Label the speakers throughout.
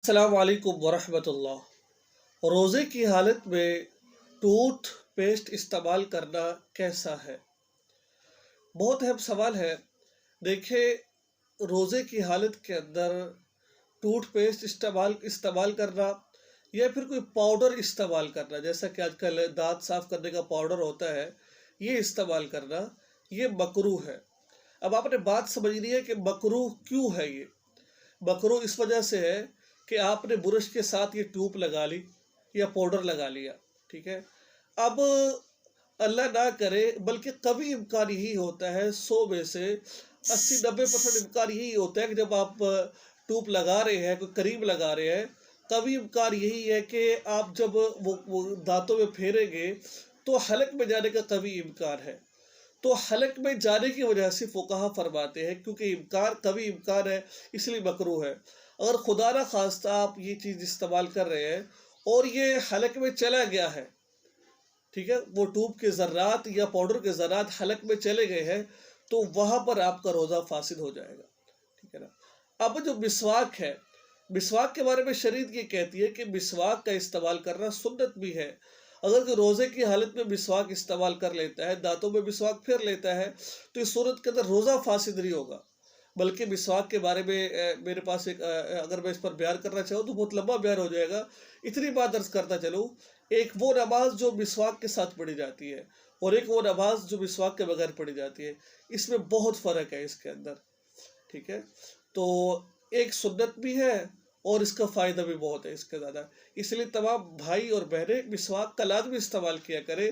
Speaker 1: السلام علیکم ورحمۃ اللہ۔ روزے کی حالت میں ٹوتھ پیسٹ استعمال کرنا کیسا ہے؟ بہت اہم سوال ہے۔ دیکھیں، روزے کی حالت کے اندر ٹوتھ پیسٹ استعمال کرنا یا پھر کوئی پاؤڈر استعمال کرنا، جیسا کہ آج کل دانت صاف کرنے کا پاؤڈر ہوتا ہے، یہ استعمال کرنا یہ مکروہ ہے۔ اب آپ نے بات سمجھنی ہے کہ مکروہ کیوں ہے۔ یہ مکروہ اس وجہ سے ہے کہ آپ نے برش کے ساتھ یہ ٹیوب لگا لی یا پاؤڈر لگا لیا، ٹھیک ہے۔ اب اللہ نہ کرے، بلکہ کبھی امکان یہی ہوتا ہے، 100 میں سے 80-90% امکان یہی ہوتا ہے کہ جب آپ ٹیوب لگا رہے ہیں، کوئی کریم لگا رہے ہیں، کبھی امکان یہی ہے کہ آپ جب وہ دانتوں میں پھیریں گے تو حلق میں جانے کا کبھی امکان ہے۔ تو حلق میں جانے کی وجہ سے فقہا فرماتے ہیں کیونکہ کبھی امکان ہے، اس لیے مکروہ ہے۔ اگر خدا نہ خواستہ آپ یہ چیز استعمال کر رہے ہیں اور یہ حلق میں چلا گیا ہے، ٹھیک ہے، وہ ٹیوب کے ذرات یا پاؤڈر کے ذرات حلق میں چلے گئے ہیں، تو وہاں پر آپ کا روزہ فاسد ہو جائے گا، ٹھیک ہے نا۔ اب جو مسواک ہے، مسواک کے بارے میں شریعت یہ کہتی ہے کہ مسواک کا استعمال کرنا سنت بھی ہے۔ اگر کوئی روزے کی حالت میں مسواک استعمال کر لیتا ہے، دانتوں میں مسواک پھیر لیتا ہے، تو اس صورت کے اندر روزہ فاسد نہیں ہوگا۔ بلکہ مسواک کے بارے میں میرے پاس اگر میں اس پر بیان کرنا چاہوں تو بہت لمبا بیان ہو جائے گا۔ اتنی بات عرض کرتا چلوں، ایک وہ نماز جو مسواک کے ساتھ پڑھی جاتی ہے اور ایک وہ نماز جو مسواک کے بغیر پڑھی جاتی ہے، اس میں بہت فرق ہے اس کے اندر، ٹھیک ہے۔ تو ایک سنت بھی ہے اور اس کا فائدہ بھی بہت ہے اس کے زیادہ، اس لیے تمام بھائی اور بہنیں مسواک کا لازمی استعمال کیا کریں۔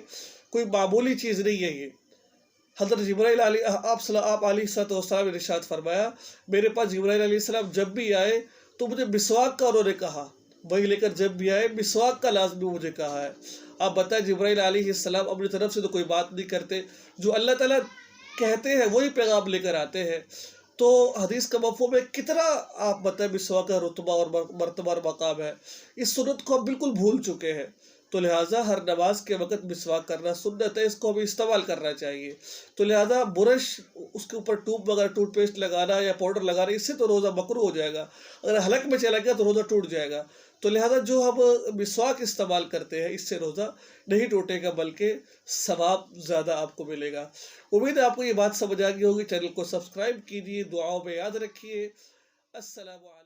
Speaker 1: کوئی معمولی چیز نہیں ہے یہ۔ حضرت جبرائیل آپ علیہ السلام نے ارشاد فرمایا، میرے پاس جبرائیل علیہ السلام جب بھی آئے تو مجھے مسواک کا انہوں نے کہا، وہی لے کر جب بھی آئے مسواک کا لازمی مجھے کہا ہے۔ آپ بتائیں، جبرائیل علیہ السلام اپنی طرف سے تو کوئی بات نہیں کرتے، جو اللہ تعالیٰ کہتے ہیں وہی پیغام لے کر آتے ہیں۔ تو حدیث کا مفہوم ہے، کتنا آپ بتائیں مسواک کا رتبہ اور مرتبہ اور مقام ہے۔ اس سنت کو ہم بالکل بھول چکے ہیں، تو لہٰذا ہر نماز کے وقت مسواک کرنا سنت ہے، اس کو ہمیں استعمال کرنا چاہیے۔ تو لہٰذا برش، اس کے اوپر ٹیوب وغیرہ ٹوتھ پیسٹ لگانا یا پاؤڈر لگانا، اس سے تو روزہ مکروہ ہو جائے گا۔ اگر حلق میں چلا گیا تو روزہ ٹوٹ جائے گا۔ تو لہٰذا جو ہم مسواک استعمال کرتے ہیں، اس سے روزہ نہیں ٹوٹے گا، بلکہ ثواب زیادہ آپ کو ملے گا۔ امید ہے آپ کو یہ بات سمجھ آ گئی ہوگی۔ چینل کو سبسکرائب کیجیے، دعاؤں میں یاد رکھیے۔ السلام علیکم۔